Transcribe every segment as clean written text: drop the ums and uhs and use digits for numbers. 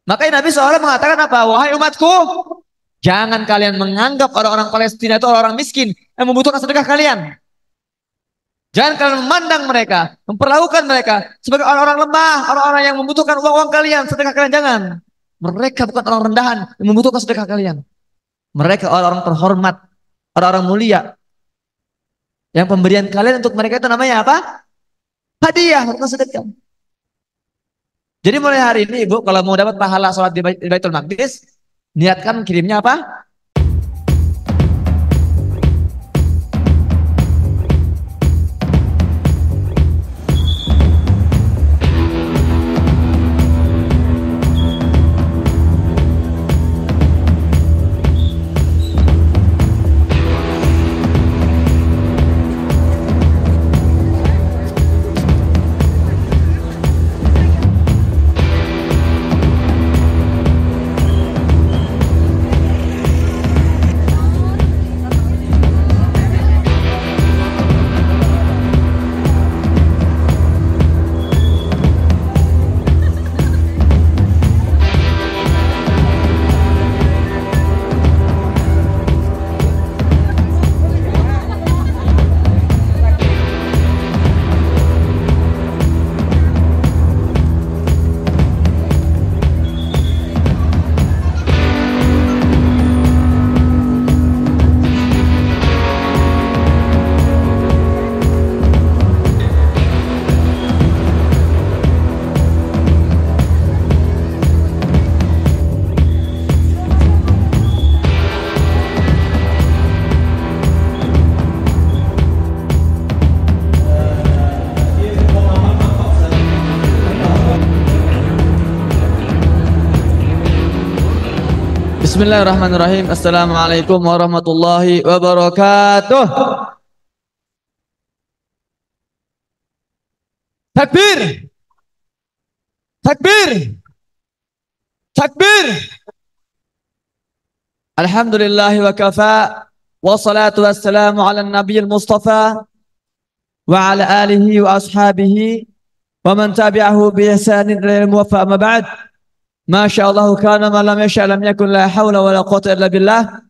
Makanya Nabi SAW mengatakan apa? Wahai umatku, jangan kalian menganggap orang-orang Palestina itu orang-orang miskin yang membutuhkan sedekah kalian. Jangan kalian memandang mereka, memperlakukan mereka sebagai orang-orang lemah, orang-orang yang membutuhkan uang-uang kalian, sedekah kalian. Jangan. Mereka bukan orang rendahan yang membutuhkan sedekah kalian. Mereka orang-orang terhormat, orang-orang mulia. Yang pemberian kalian untuk mereka itu namanya apa? Hadiah, bukan sedekah. Jadi mulai hari ini Ibu, kalau mau dapat pahala sholat di Baitul Maqdis, niatkan kirimnya apa? Bismillahirrahmanirrahim. Assalamualaikum warahmatullahi wabarakatuh. Takbir, takbir, takbir. Alhamdulillahi wa kafa. Wassalatu wassalamu ala nabiyil mustafa wa ala alihi wa ashabihi wa man tabi'ahu bi ihsanin ila yaumil wafa. Amma ba'd. Masya Allah kana ma lam yasha lam yakun, la hawla wa la quwwata illa billah.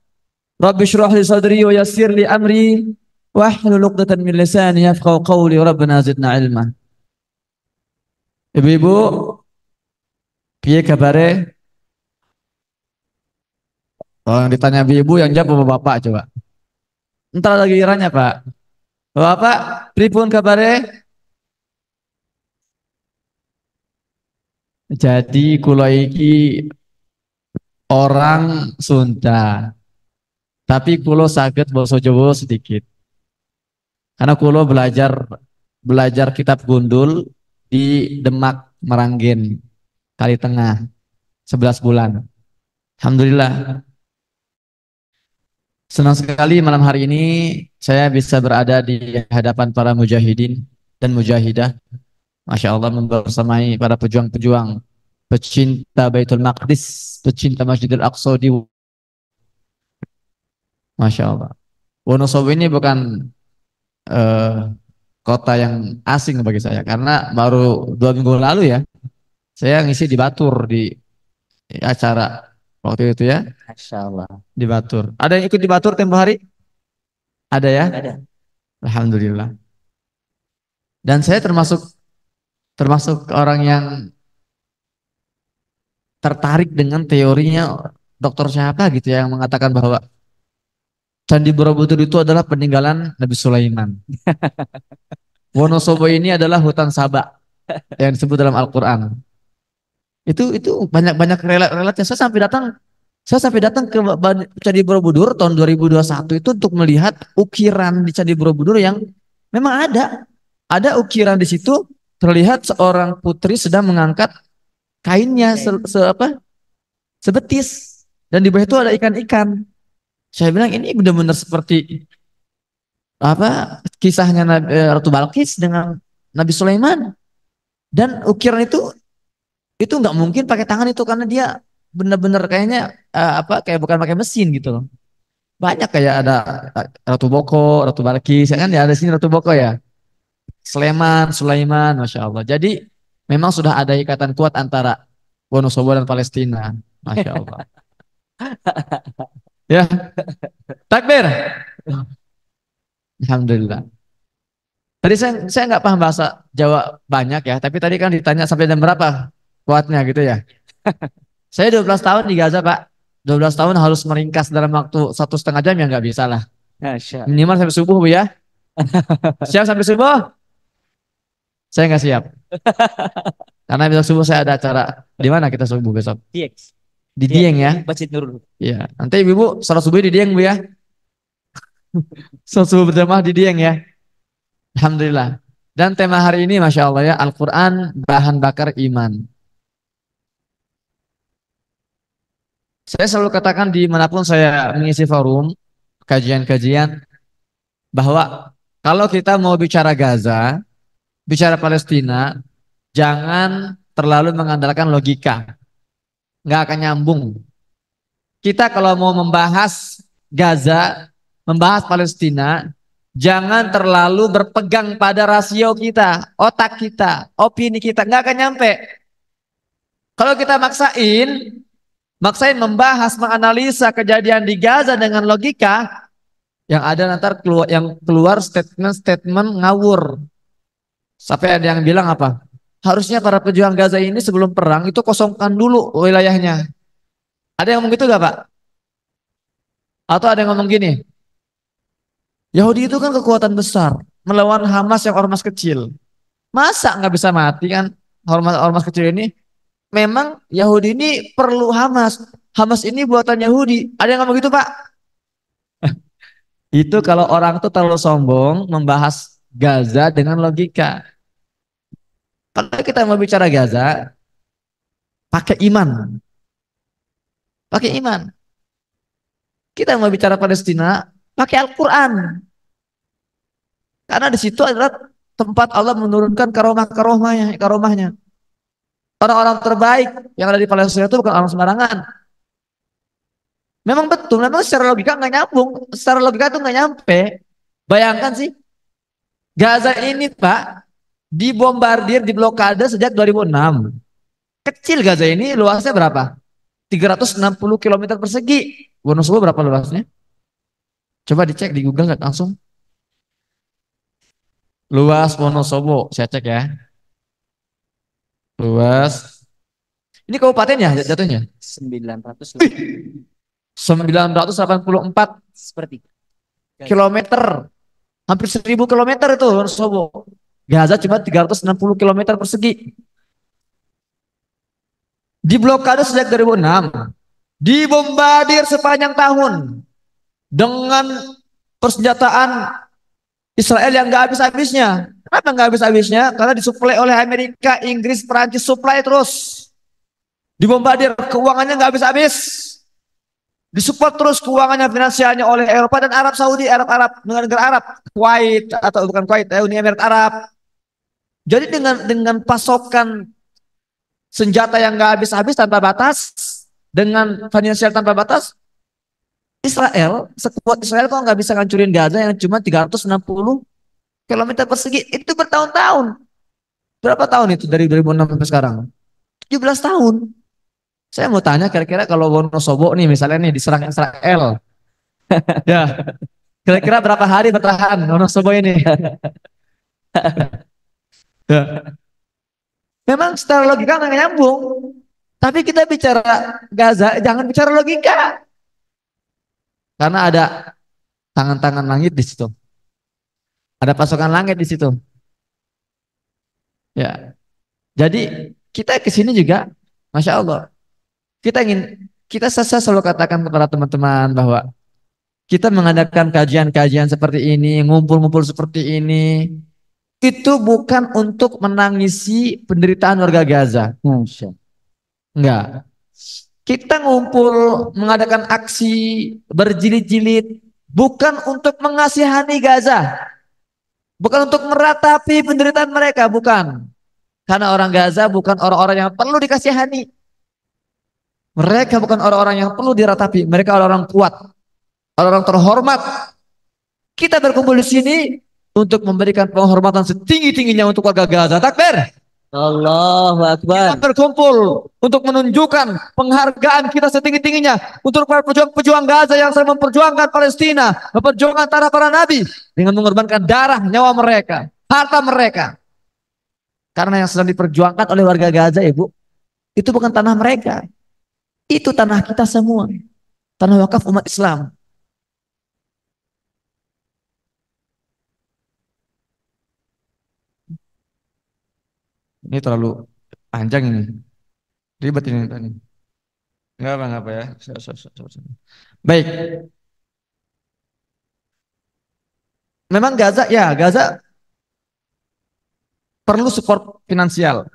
Rabbi shrah li sadri wa yassir li amri wahlul 'uqdatam min lisani yafqahu qawli. Rabbana zidna ilma. Ibu-ibu, piye kabare? Oh, yang ditanya ibu-ibu, yang jawab bapak coba. Entar lagi iranya Pak. Bapak, pripun kabare? Jadi kula iki orang Sunda, tapi kulo saged basa Jawa sedikit. Karena kulo belajar belajar kitab gundul di Demak, Meranggen, Kali Tengah, 11 bulan. Alhamdulillah. Senang sekali malam hari ini saya bisa berada di hadapan para mujahidin dan mujahidah. Masya Allah, membersamai para pejuang-pejuang, pecinta Baitul Maqdis, pecinta Masjidil Aqsa di Masya Allah. Wonosobo ini bukan eh, kota yang asing bagi saya, karena baru 2 minggu lalu ya, saya ngisi di Batur di acara waktu itu ya. Masya Allah. Di Batur. Ada yang ikut di Batur tempo hari? Ada ya? Ada. Alhamdulillah. Dan saya termasuk termasuk orang yang tertarik dengan teorinya dokter siapa gitu ya, yang mengatakan bahwa Candi Borobudur itu adalah peninggalan Nabi Sulaiman. Wonosobo ini adalah hutan Sabak yang disebut dalam Al-Quran. Itu banyak-banyak relatnya. Saya sampai datang ke Candi Borobudur tahun 2021 itu untuk melihat ukiran di Candi Borobudur yang memang ada ukiran di situ, terlihat seorang putri sedang mengangkat kainnya sebetis, dan di bawah itu ada ikan-ikan. Saya bilang ini benar-benar seperti apa kisahnya Ratu Balkis dengan Nabi Sulaiman. Dan ukiran itu nggak mungkin pakai tangan itu, karena dia benar-benar kayaknya kayak bukan pakai mesin gitu loh. Banyak kayak ada Ratu Boko, Ratu Balkis, ya kan ya, ada sini Ratu Boko ya. Sleman, Sulaiman, Masya Allah. Jadi memang sudah ada ikatan kuat antara Wonosobo dan Palestina. Masya Allah. Ya, takbir. Alhamdulillah. Tadi saya nggak paham bahasa Jawa banyak ya, tapi tadi kan ditanya sampai jam berapa kuatnya gitu ya. Saya 12 tahun di Gaza, Pak. 12 tahun harus meringkas dalam waktu 1,5 jam ya nggak bisa lah. Masya. Minimal sampai subuh, Bu ya. Siap sampai subuh? Saya nggak siap. Karena besok subuh saya ada acara. Di mana kita subuh besok? DX. Di Iya, Dieng ya. Masjid Nurul. Iya. Nanti Ibu salat subuh di Dieng, Bu ya. Salat subuh berjamaah di Dieng ya. Alhamdulillah. Dan tema hari ini Masya Allah ya, Al-Quran bahan bakar iman. Saya selalu katakan dimanapun saya mengisi forum, kajian-kajian, bahwa kalau kita mau bicara Gaza, bicara Palestina, jangan terlalu mengandalkan logika. Nggak akan nyambung. Kita kalau mau membahas Gaza, membahas Palestina, jangan terlalu berpegang pada rasio kita, otak kita, opini kita, nggak akan nyampe. Kalau kita maksain membahas, menganalisa kejadian di Gaza dengan logika, yang ada nanti keluar statement-statement ngawur. Sampai ada yang bilang apa? Harusnya para pejuang Gaza ini sebelum perang itu kosongkan dulu wilayahnya. Ada yang ngomong gitu gak, Pak? Atau ada yang ngomong gini, Yahudi itu kan kekuatan besar melawan Hamas yang ormas kecil. Masa nggak bisa mati kan ormas kecil ini? Memang Yahudi ini perlu Hamas. Hamas ini buatan Yahudi. Ada yang ngomong gitu, Pak? Itu kalau orang tuh terlalu sombong membahas Gaza dengan logika. Kalau kita mau bicara Gaza, pakai iman. Pakai iman. Kita mau bicara Palestina, pakai Al-Quran. Karena di situ adalah tempat Allah menurunkan karomahnya. Orang-orang terbaik yang ada di Palestina itu bukan orang sembarangan. Memang betul, memang secara logika nggak nyambung, secara logika itu nggak nyampe. Bayangkan sih, Gaza ini Pak dibombardir, diblokade sejak 2006. Kecil Gaza ini luasnya berapa? 360 km persegi. Wonosobo berapa luasnya? Coba dicek di Google nggak langsung. Luas Wonosobo, saya cek ya. Luas. Ini kabupaten ya jatuhnya? 900 984 seperti kilometer. Hampir 1.000 kilometer itu Wonosobo. Gaza cuma 360 kilometer persegi. Diblokade sejak 2006. Dibombardir sepanjang tahun. Dengan persenjataan Israel yang nggak habis-habisnya. Kenapa nggak habis-habisnya? Karena disuplai oleh Amerika, Inggris, Perancis, suplai terus. Dibombardir, keuangannya nggak habis-habis. Disupport terus keuangannya, finansialnya oleh Eropa dan Arab Saudi, Arab, negara Arab, Kuwait atau bukan Kuwait, Uni Emirat Arab. Jadi dengan pasokan senjata yang nggak habis-habis tanpa batas, dengan finansial tanpa batas, Israel, sekuat Israel kok nggak bisa ngancurin Gaza yang cuma 360 kilometer persegi itu bertahun-tahun. Berapa tahun itu dari 2006 sampai sekarang? 17 tahun. Saya mau tanya kira-kira kalau Wonosobo nih misalnya nih diserang Israel. Ya, kira-kira berapa hari bertahan Wonosobo ini? Ya. Memang secara logika nggak nyambung. Tapi kita bicara Gaza, jangan bicara logika. Karena ada tangan-tangan langit di situ. Ada pasukan langit di situ. Ya. Jadi kita ke sini juga, Masya Allah. Saya selalu katakan kepada teman-teman bahwa kita mengadakan kajian-kajian seperti ini, ngumpul-ngumpul seperti ini, itu bukan untuk menangisi penderitaan warga Gaza. Enggak. Kita ngumpul mengadakan aksi berjilid-jilid bukan untuk mengasihani Gaza. Bukan untuk meratapi penderitaan mereka, bukan. Karena orang Gaza bukan orang-orang yang perlu dikasihani. Mereka bukan orang-orang yang perlu diratapi. Mereka orang-orang kuat, orang-orang terhormat. Kita berkumpul di sini untuk memberikan penghormatan setinggi-tingginya untuk warga Gaza. Takbir. Allahu Kita Akbar. berkumpul untuk menunjukkan penghargaan kita setinggi-tingginya untuk para pejuang-pejuang Gaza yang sedang memperjuangkan Palestina, memperjuangkan tanah para nabi dengan mengorbankan darah, nyawa mereka, harta mereka. Karena yang sedang diperjuangkan oleh warga Gaza, Ibu, itu bukan tanah mereka. Itu tanah kita semua. Tanah wakaf umat Islam. Ini terlalu panjang ini. Ribet ini tadi. Enggak apa ya. Baik. Memang Gaza, ya Gaza perlu support finansial.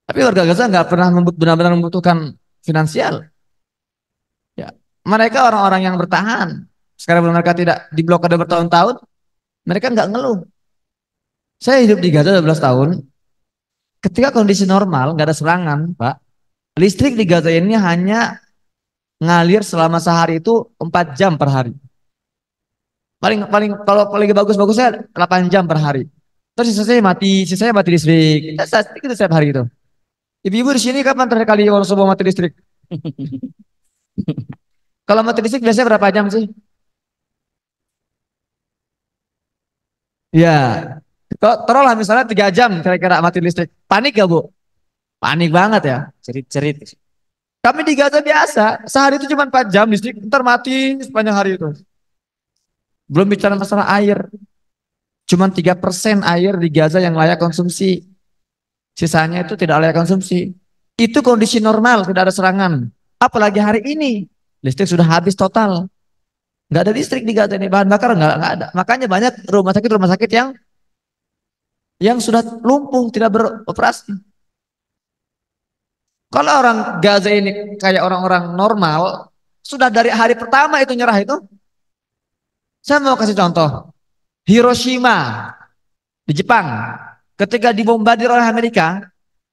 Tapi warga Gaza nggak pernah benar-benar membutuhkan finansial. Ya, mereka orang-orang yang bertahan. Sekarang mereka tidak diblokade bertahun-tahun, mereka nggak ngeluh. Saya hidup di Gaza 12 tahun. Ketika kondisi normal, nggak ada serangan, Pak. Listrik di Gaza ini hanya ngalir selama sehari itu 4 jam per hari. Paling paling kalau paling bagus-bagusnya 8 jam per hari. Terus sisanya mati listrik. Itu setiap hari itu. Ibu-ibu di sini kapan terakhir kali orang semua mati listrik? Kalau mati listrik biasanya berapa jam sih? Ya, taruhlah misalnya 3 jam kira-kira mati listrik. Panik gak Bu? Panik banget ya. Cerit-cerit. Kami di Gaza biasa, sehari itu cuma 4 jam listrik, ntar mati sepanjang hari itu. Belum bicara masalah air. Cuma 3% air di Gaza yang layak konsumsi. Sisanya itu tidak layak konsumsi. Itu kondisi normal, tidak ada serangan. Apalagi hari ini, listrik sudah habis total. Nggak ada listrik di Gaza ini, bahan bakar nggak ada. Makanya banyak rumah sakit yang sudah lumpuh, tidak beroperasi. Kalau orang Gaza ini kayak orang-orang normal, sudah dari hari pertama itu nyerah itu. Saya mau kasih contoh. Hiroshima di Jepang. Ketika dibombardir oleh Amerika,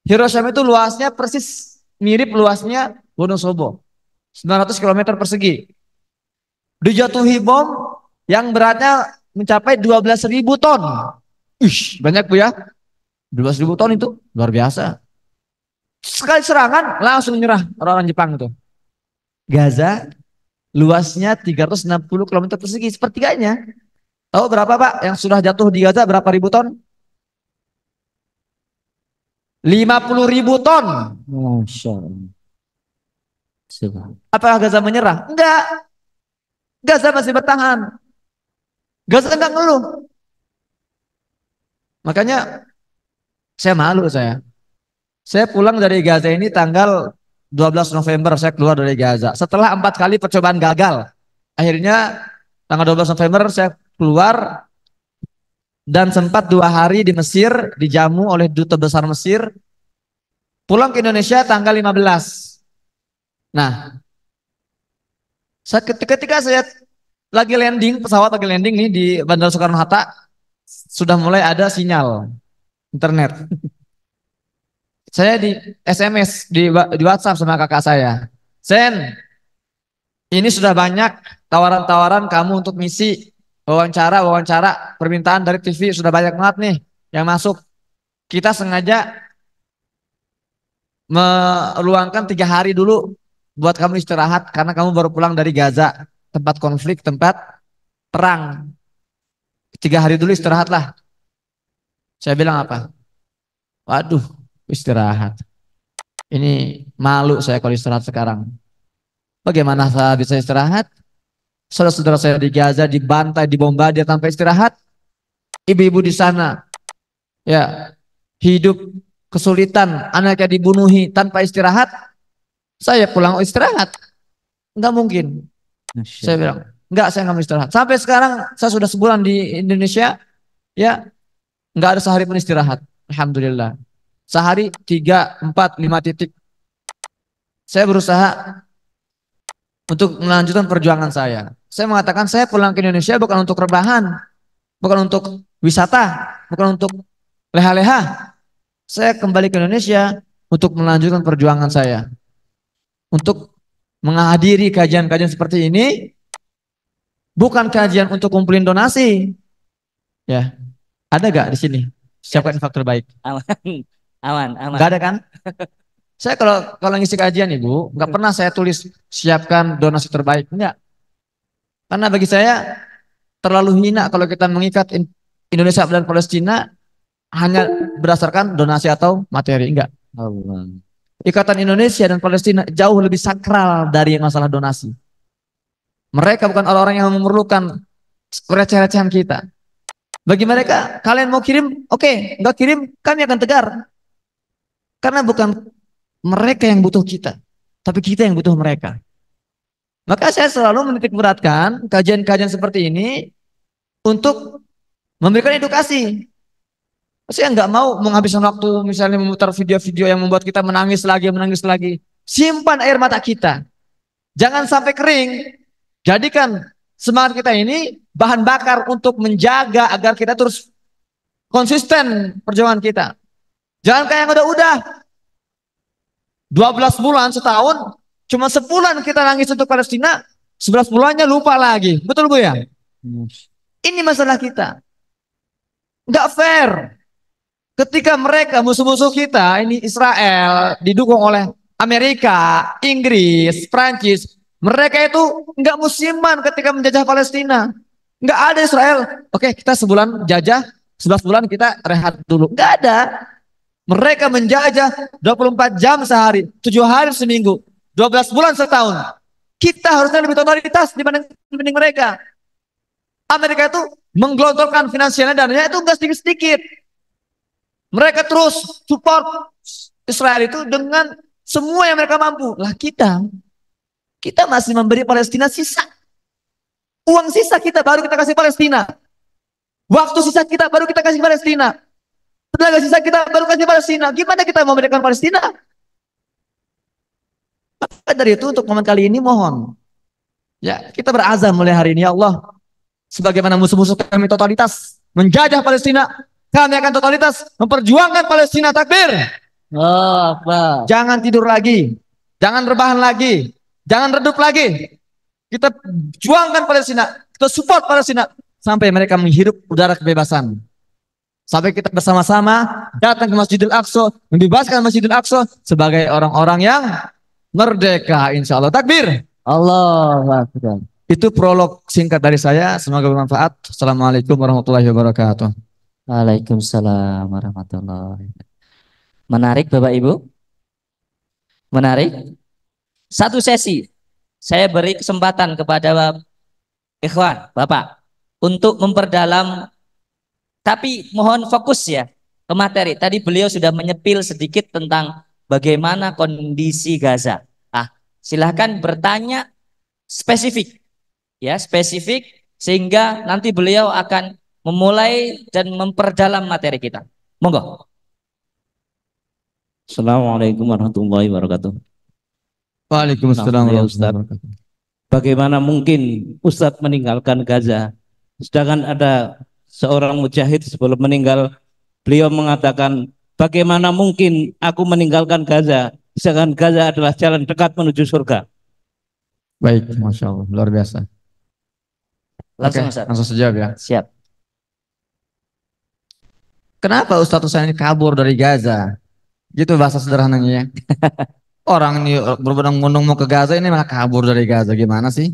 Hiroshima itu luasnya persis mirip luasnya Wonosobo. 900 km persegi. Dijatuhi bom yang beratnya mencapai 12.000 ton. Ih, banyak Bu ya. 12.000 ton itu luar biasa. Sekali serangan langsung nyerah orang-orang Jepang itu. Gaza luasnya 360 km persegi sepertiganya. Tahu berapa Pak yang sudah jatuh di Gaza berapa ribu ton? 50.000 ton. Masya Allah. Apakah Gaza menyerah? Enggak. Gaza masih bertahan. Gaza enggak ngeluh. Makanya saya malu saya. Saya pulang dari Gaza ini tanggal 12 November saya keluar dari Gaza. Setelah 4 kali percobaan gagal. Akhirnya tanggal 12 November saya keluar dan sempat 2 hari di Mesir dijamu oleh duta besar Mesir. Pulang ke Indonesia tanggal 15. Nah, ketika saya lagi landing, pesawat lagi landing nih di Bandara Soekarno-Hatta, sudah mulai ada sinyal internet. Saya di SMS di WhatsApp sama kakak saya. Sen, ini sudah banyak tawaran-tawaran kamu untuk misi wawancara permintaan dari TV sudah banyak banget nih yang masuk. Kita sengaja meluangkan 3 hari dulu buat kamu istirahat karena kamu baru pulang dari Gaza, tempat konflik, tempat perang. 3 hari dulu istirahatlah. Saya bilang apa? Waduh, istirahat. Ini malu saya kalau istirahat sekarang. Bagaimana saya bisa istirahat? Saudara-saudara saya di Gaza dibantai, dibombardir tanpa istirahat. Ibu-ibu di sana, ya hidup kesulitan, anaknya dibunuhi tanpa istirahat. Saya pulang istirahat, nggak mungkin. Saya bilang, nggak, saya nggak mau istirahat. Sampai sekarang saya sudah sebulan di Indonesia, ya nggak ada sehari pun istirahat. Alhamdulillah. Sehari 3, 4, 5 titik. Saya berusaha untuk melanjutkan perjuangan saya. Saya mengatakan saya pulang ke Indonesia bukan untuk rebahan, bukan untuk wisata, bukan untuk leha-leha. Saya kembali ke Indonesia untuk melanjutkan perjuangan saya. Untuk menghadiri kajian-kajian seperti ini, bukan kajian untuk kumpulin donasi. Ya, ada gak di sini? Siapa infak terbaik? Aman, Nggak aman. ada kan? Saya kalau ngisi kajian Ibu, nggak pernah saya tulis siapkan donasi terbaik. Enggak. Karena bagi saya terlalu hina kalau kita mengikat Indonesia dan Palestina hanya berdasarkan donasi atau materi. Enggak. Allah. Ikatan Indonesia dan Palestina jauh lebih sakral dari masalah donasi. Mereka bukan orang-orang yang memerlukan receh-recehan kita. Bagi mereka, kalian mau kirim, oke, nggak kirim, kami akan tegar. Karena bukan mereka yang butuh kita, tapi kita yang butuh mereka. Maka saya selalu menitik beratkan kajian-kajian seperti ini untuk memberikan edukasi. Saya nggak mau menghabiskan waktu misalnya memutar video-video yang membuat kita menangis lagi, menangis lagi. Simpan air mata kita. Jangan sampai kering. Jadikan semangat kita ini bahan bakar untuk menjaga agar kita terus konsisten perjuangan kita. Jangan kayak yang udah 12 bulan setahun, cuma sebulan kita nangis untuk Palestina, 11 bulannya lupa lagi. Betul Bu ya? Ini masalah kita. Nggak fair. Ketika mereka musuh-musuh kita, ini Israel, didukung oleh Amerika, Inggris, Prancis, mereka itu nggak musiman ketika menjajah Palestina. Nggak ada Israel. Oke, kita sebulan jajah, 11 bulan kita rehat dulu. Nggak ada. Mereka menjajah 24 jam sehari, 7 hari seminggu, 12 bulan setahun. Kita harusnya lebih totalitas dibanding mereka. Amerika itu menggelontorkan finansialnya dananya itu nggak sedikit-sedikit. Mereka terus support Israel itu dengan semua yang mereka mampu. Lah kita masih memberi Palestina sisa. Uang sisa kita baru kita kasih Palestina. Waktu sisa kita baru kita kasih Palestina. Tenaga sisa kita baru kasih Palestina. Gimana kita mau memberikan Palestina? Maka dari itu untuk momen kali ini mohon. Ya, kita berazam mulai hari ini ya Allah. Sebagaimana musuh-musuh kami totalitas menjajah Palestina, kami akan totalitas memperjuangkan Palestina. Takbir. Oh, Akbar. Jangan tidur lagi. Jangan rebahan lagi. Jangan redup lagi. Kita juangkan Palestina. Kita support Palestina. Sampai mereka menghirup udara kebebasan. Sampai kita bersama-sama datang ke Masjidil Aqsa. Membebaskan Masjidil Aqsa sebagai orang-orang yang merdeka insya Allah. Takbir. Allahu Akbar. Itu prolog singkat dari saya. Semoga bermanfaat. Assalamualaikum warahmatullahi wabarakatuh. Waalaikumsalam warahmatullahi wabarakatuh. Menarik Bapak Ibu? Menarik? Satu sesi saya beri kesempatan kepada ikhwan, Bapak, untuk memperdalam, tapi mohon fokus ya ke materi. Tadi beliau sudah menyepil sedikit tentang bagaimana kondisi Gaza. Ah, silahkan bertanya spesifik, ya spesifik, sehingga nanti beliau akan memulai dan memperdalam materi kita. Monggo. Assalamualaikum warahmatullahi wabarakatuh. Waalaikumsalam Ya warahmatullahi Ustadz, wabarakatuh. bagaimana mungkin Ustadz meninggalkan Gaza? Sedangkan ada seorang mujahid sebelum meninggal, beliau mengatakan, bagaimana mungkin aku meninggalkan Gaza? Sedangkan Gaza adalah jalan dekat menuju surga. Baik, Masya Allah, luar biasa. Langsung Oke, Ustaz. langsung sejawab ya. Siap. Kenapa Ustadz Husain ini kabur dari Gaza? Gitu bahasa sederhananya ya. Orang ini berbondong-bondong mau ke Gaza, ini malah kabur dari Gaza. Gimana sih?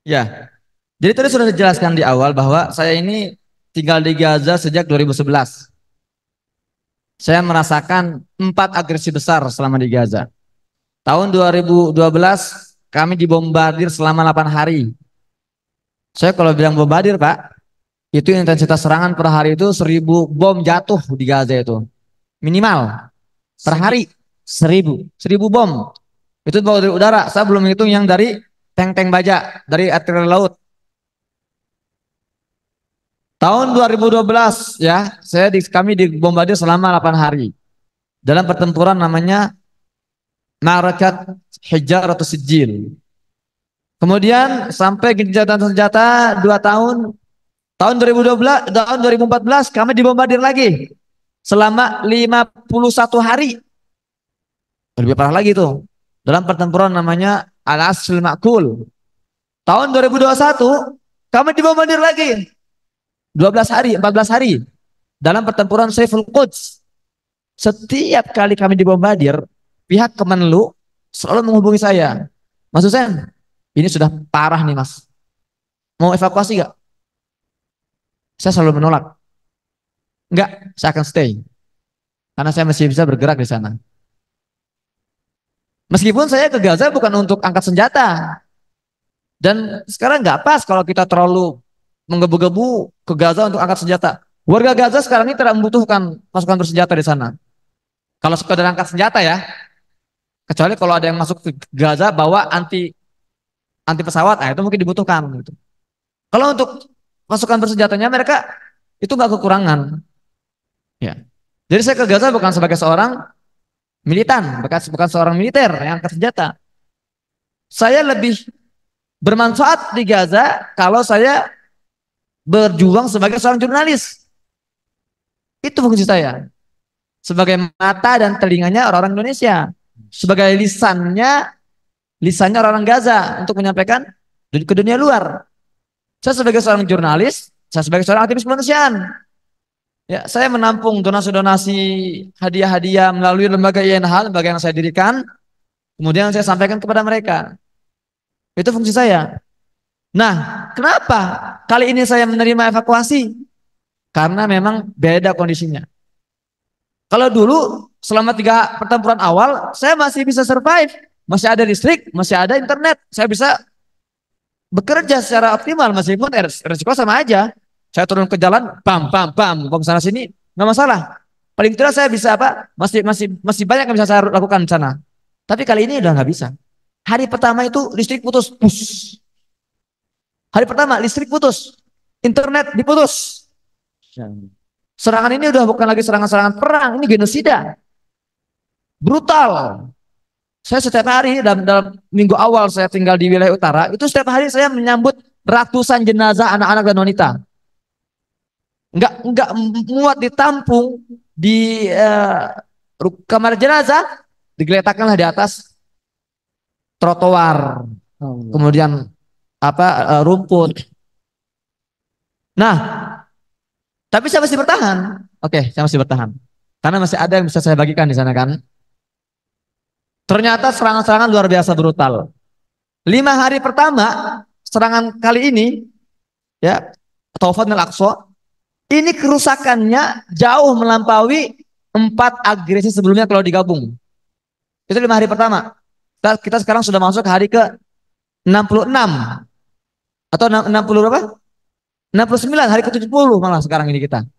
Ya, jadi tadi sudah dijelaskan di awal bahwa saya ini tinggal di Gaza sejak 2011. Saya merasakan 4 agresi besar selama di Gaza. Tahun 2012 kami dibombardir selama 8 hari. Saya kalau bilang bombardir Pak, itu intensitas serangan per hari itu 1000 bom jatuh di Gaza itu. Minimal per hari 1000 bom. Itu baru dari udara. Saya belum hitung yang dari tank-tank baja, dari artileri laut. Tahun 2012 ya, kami dibombardir selama 8 hari. Dalam pertempuran namanya Ma'rakat Hijar atau Sijil. Kemudian sampai gencatan senjata 2 tahun. Tahun 2012, tahun 2014 kami dibombardir lagi selama 51 hari. Lebih parah lagi tuh. Dalam pertempuran namanya Al-Asfil Ma'kul. Tahun 2021 kami dibombardir lagi 12 hari, 14 hari dalam pertempuran Saiful Quds. Setiap kali kami dibombardir, pihak Kemenlu selalu menghubungi saya. Mas Husen, ini sudah parah nih mas. Mau evakuasi gak? Saya selalu menolak. Enggak, saya akan stay. Karena saya masih bisa bergerak di sana. Meskipun saya ke Gaza bukan untuk angkat senjata. Dan sekarang nggak pas kalau kita terlalu menggebu-gebu ke Gaza untuk angkat senjata. Warga Gaza sekarang ini tidak membutuhkan pasukan bersenjata di sana. Kalau sekedar angkat senjata ya. Kecuali kalau ada yang masuk ke Gaza bawa anti pesawat, itu mungkin dibutuhkan gitu. Kalau untuk pasukan bersenjatanya mereka itu nggak kekurangan. Ya. Jadi saya ke Gaza bukan sebagai seorang militan, bukan seorang militer yang angkat senjata. Saya lebih bermanfaat di Gaza kalau saya berjuang sebagai seorang jurnalis. Itu fungsi saya. Sebagai mata dan telinganya orang-orang Indonesia. Sebagai lisannya orang-orang Gaza untuk menyampaikan ke dunia luar. Saya sebagai seorang jurnalis, saya sebagai seorang aktivis kemanusiaan. Ya, saya menampung donasi-donasi, hadiah-hadiah melalui lembaga INH, lembaga yang saya dirikan. Kemudian saya sampaikan kepada mereka. Itu fungsi saya. Nah, kenapa kali ini saya menerima evakuasi? Karena memang beda kondisinya. Kalau dulu selama 3 pertempuran awal, saya masih bisa survive. Masih ada listrik, masih ada internet. Saya bisa bekerja secara optimal meskipun resiko sama aja. Saya turun ke jalan, bom sana sini, nggak masalah. Paling tidak saya bisa apa? Masih banyak yang bisa saya lakukan di sana. Tapi kali ini udah nggak bisa. Hari pertama itu listrik putus, push. Hari pertama listrik putus, internet diputus. Serangan ini udah bukan lagi serangan-serangan perang, ini genosida. Brutal. Saya setiap hari dalam minggu awal saya tinggal di wilayah utara, itu setiap hari saya menyambut ratusan jenazah anak-anak dan wanita. Enggak muat ditampung di kamar jenazah, digeletakkanlah di atas trotoar. Kemudian rumput. Nah, tapi saya masih bertahan. Oke, saya masih bertahan. Karena masih ada yang bisa saya bagikan di sana kan. Ternyata serangan-serangan luar biasa brutal. 5 hari pertama serangan kali ini, ya, Taufan al-Aqsa, ini kerusakannya jauh melampaui 4 agresi sebelumnya kalau digabung. Itu 5 hari pertama. Kita sekarang sudah masuk hari ke 66 atau 60 berapa? 69, hari ke 70 malah sekarang ini kita.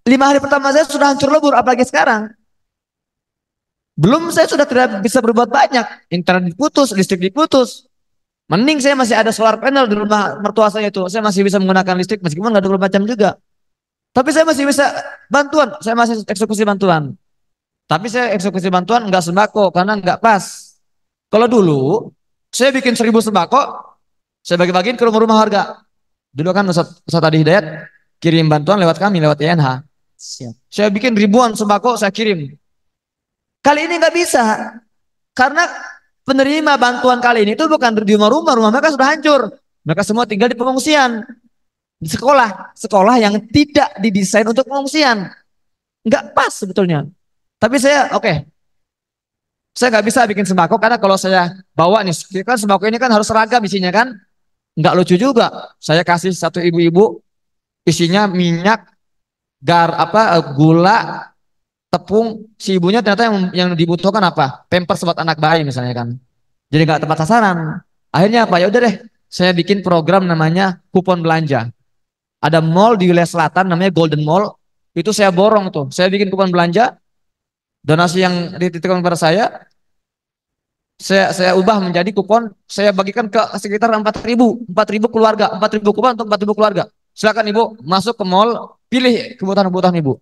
5 hari pertama saya sudah hancur lebur, apalagi sekarang. Belum saya sudah tidak bisa berbuat banyak. Internet diputus, listrik diputus. Mending saya masih ada solar panel di rumah mertua saya itu. Saya masih bisa menggunakan listrik meskipun nggak 24 jam juga. Tapi saya masih bisa bantuan. Saya masih eksekusi bantuan. Tapi saya eksekusi bantuan nggak sembako karena nggak pas. Kalau dulu saya bikin 1000 sembako, saya bagi-bagiin ke rumah-rumah warga. Dulu kan Ustaz Adi Hidayat kirim bantuan lewat kami, lewat INH. Saya bikin ribuan sembako, saya kirim. Kali ini nggak bisa, karena penerima bantuan kali ini itu bukan di rumah mereka sudah hancur. Mereka semua tinggal di pengungsian, di sekolah yang tidak didesain untuk pengungsian. Nggak pas sebetulnya. Tapi saya saya nggak bisa bikin sembako karena kalau saya bawa nih, kan sembako ini kan harus seragam isinya kan, nggak lucu juga. Saya kasih satu ibu-ibu isinya minyak, gula, tepung, si ibunya ternyata yang dibutuhkan apa? Pampers buat anak bayi misalnya kan. Jadi nggak tepat sasaran. Akhirnya apa? Ya udah deh, saya bikin program namanya kupon belanja. Ada mall di wilayah selatan namanya Golden Mall. Itu saya borong tuh. Saya bikin kupon belanja. Donasi yang dititipkan kepada saya ubah menjadi kupon. Saya bagikan ke sekitar 4.000 keluarga, 4.000 kupon untuk 4.000 keluarga. Silakan ibu masuk ke mall, pilih kebutuhan-kebutuhan ibu.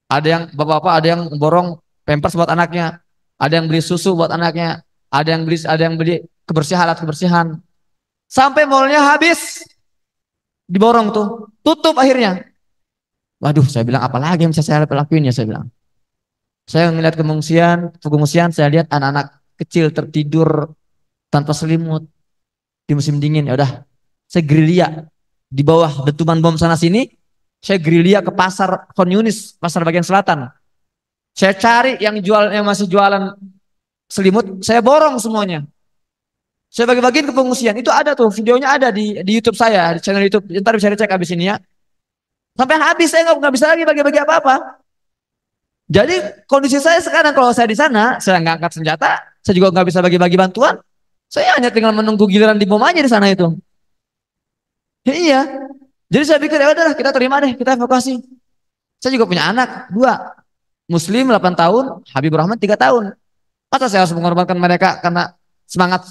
Ada yang bapak-bapak, ada yang borong pampers buat anaknya, ada yang beli susu buat anaknya, ada yang beli kebersihan, alat kebersihan. Sampai mallnya habis, diborong tuh, tutup akhirnya. Waduh, saya bilang apalagi yang bisa saya lakuin ya, saya bilang. Saya melihat pengungsian, saya lihat anak-anak kecil tertidur tanpa selimut di musim dingin. Ya udah, saya gerilya di bawah dentuman bom sana sini. Saya gerilya ke pasar Khan Yunis, pasar bagian selatan. Saya cari yang masih jualan selimut, saya borong semuanya. Saya bagi-bagiin ke pengungsian. Itu ada tuh, videonya ada di YouTube saya, di channel YouTube. Ntar bisa dicek abis ini ya. Sampai habis saya nggak bisa lagi bagi-bagi apa-apa. Jadi kondisi saya sekarang kalau saya di sana, saya nggak angkat senjata, saya juga nggak bisa bagi-bagi bantuan. Saya hanya tinggal menunggu giliran dibom aja di sana itu. Ya, iya. Jadi saya pikir ya udahlah kita terima deh, kita evakuasi. Saya juga punya anak dua, Muslim 8 tahun, Habibur Rahman 3 tahun. Masa saya harus mengorbankan mereka karena semangat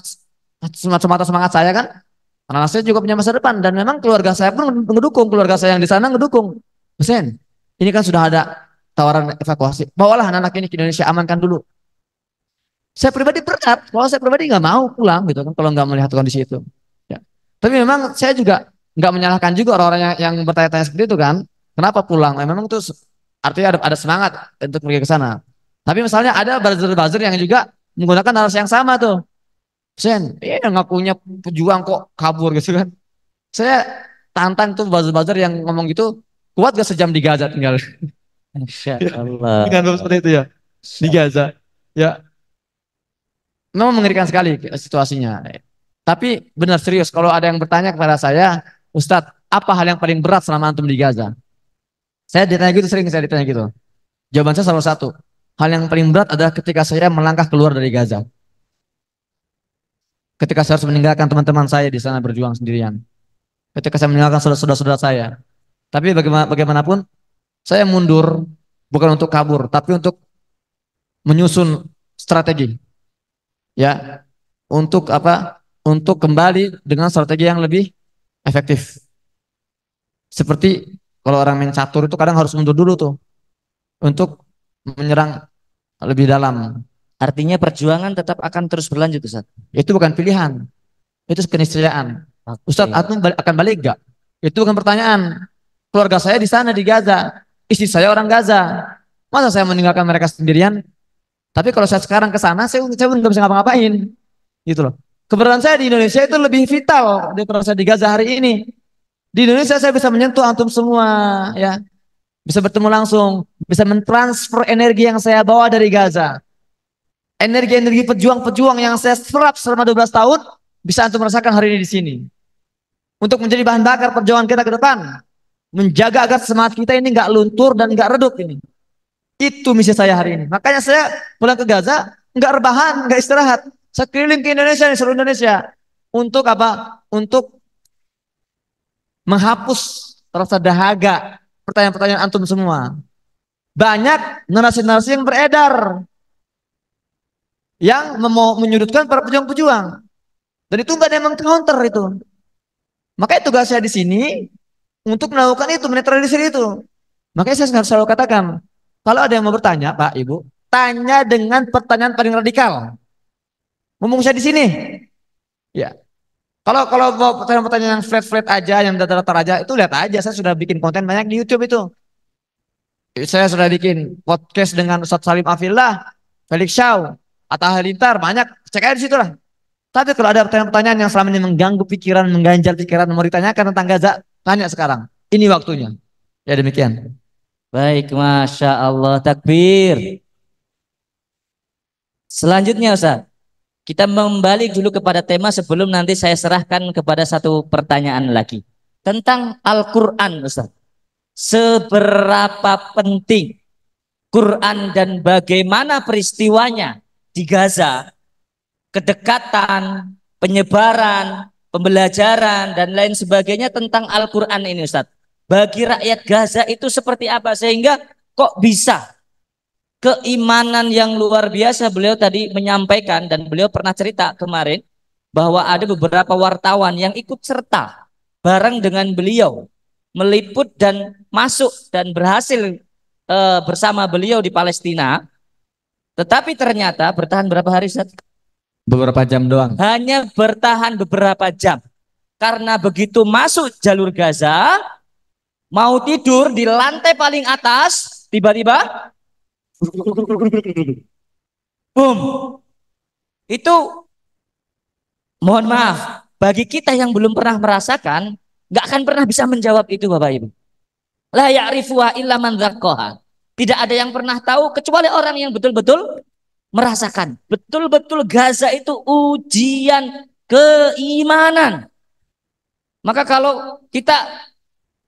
semata semangat saya kan? Karena saya juga punya masa depan dan memang keluarga saya pun mendukung, keluarga saya yang di sana mendukung. Hussein, ini kan sudah ada tawaran evakuasi. Bawalah anak-anak ini ke Indonesia, amankan dulu. Saya pribadi berat, kalau saya pribadi nggak mau pulang gitu kan kalau nggak melihat kondisi itu. Ya. Tapi memang saya juga nggak menyalahkan juga orang-orang yang bertanya-tanya seperti itu kan. Kenapa pulang? Memang itu artinya ada semangat untuk pergi ke sana. Tapi misalnya ada buzzer-buzzer yang juga menggunakan narasi yang sama tuh. Sen, yang ngakunya pejuang kok kabur gitu kan. Saya tantang tuh buzzer-buzzer yang ngomong gitu, kuat gak sejam di Gaza tinggal. Masya Allah. Dengan seperti itu ya, di Gaza. Ya, memang mengerikan sekali situasinya. Tapi benar serius, kalau ada yang bertanya kepada saya, Ustadz, apa hal yang paling berat selama antum di Gaza? Saya ditanya gitu, sering saya ditanya gitu. Jawaban saya selalu satu, hal yang paling berat adalah ketika saya melangkah keluar dari Gaza. Ketika saya harus meninggalkan teman-teman saya di sana berjuang sendirian. Ketika saya meninggalkan saudara-saudara saya. Tapi bagaimanapun, saya mundur bukan untuk kabur, tapi untuk menyusun strategi. Ya, untuk apa? Untuk kembali dengan strategi yang lebih efektif. Seperti kalau orang main catur itu kadang harus mundur dulu tuh untuk menyerang lebih dalam. Artinya perjuangan tetap akan terus berlanjut, Ustaz. Itu bukan pilihan, itu keniscayaan. Ustadz, Oke. akan balik gak? Itu bukan pertanyaan. Keluarga saya di sana di Gaza, istri saya orang Gaza. Masa saya meninggalkan mereka sendirian? Tapi kalau saya sekarang ke sana, saya nggak bisa ngapa-ngapain, gitu loh. Keberadaan saya di Indonesia itu lebih vital daripada saya di Gaza hari ini. Di Indonesia saya bisa menyentuh antum semua, ya, bisa bertemu langsung, bisa mentransfer energi yang saya bawa dari Gaza. Energi-energi pejuang-pejuang yang saya serap selama 12 tahun, bisa antum merasakan hari ini di sini. Untuk menjadi bahan bakar perjuangan kita ke depan. Menjaga agar semangat kita ini nggak luntur dan nggak redup ini. Itu misi saya hari ini. Makanya saya pulang ke Gaza, nggak rebahan, nggak istirahat. Saya keliling ke Indonesia, nih, seluruh Indonesia. Untuk apa? Untuk menghapus rasa dahaga pertanyaan-pertanyaan antum semua. Banyak narasi-narasi yang beredar yang mau menyudutkan para pejuang-pejuang. Dan itu nggak ada yang meng-counter itu. Makanya tugas saya di sini untuk melakukan itu, menetralisir itu. Makanya saya harus selalu katakan, kalau ada yang mau bertanya, Pak, Ibu, tanya dengan pertanyaan paling radikal. Ngomong saya di sini, ya. Kalau mau pertanyaan-pertanyaan yang flat-flat aja, yang datar-datar aja, itu lihat aja. Saya sudah bikin konten banyak di YouTube itu. Saya sudah bikin podcast dengan Ustadz Salim Afillah, Felix Shaw, Atta Halilintar, banyak. Cek aja di situ lah. Tapi kalau ada pertanyaan-pertanyaan yang selama ini mengganggu pikiran, mengganjal pikiran, mau ditanyakan tentang Gaza, tanya sekarang. Ini waktunya. Ya demikian. Baik, Masya Allah, takbir. Selanjutnya, Ustaz, kita kembali dulu kepada tema sebelum nanti saya serahkan kepada satu pertanyaan lagi. Tentang Al-Quran, Ustaz. Seberapa penting Quran dan bagaimana peristiwanya di Gaza, kedekatan, penyebaran, pembelajaran, dan lain sebagainya tentang Al-Quran ini, Ustaz. Bagi rakyat Gaza itu seperti apa sehingga kok bisa keimanan yang luar biasa. Beliau tadi menyampaikan dan beliau pernah cerita kemarin bahwa ada beberapa wartawan yang ikut serta bareng dengan beliau meliput dan masuk dan berhasil bersama beliau di Palestina. Tetapi ternyata bertahan berapa hari, Ustaz? Beberapa jam doang. Hanya bertahan beberapa jam. Karena begitu masuk jalur Gaza, mau tidur di lantai paling atas, tiba-tiba boom. Itu mohon maaf, bagi kita yang belum pernah merasakan, nggak akan pernah bisa menjawab itu, Bapak Ibu. La ya'rifuha illa man dzaqqaha. Tidak ada yang pernah tahu kecuali orang yang betul-betul merasakan. Betul-betul Gaza itu ujian keimanan. Maka kalau kita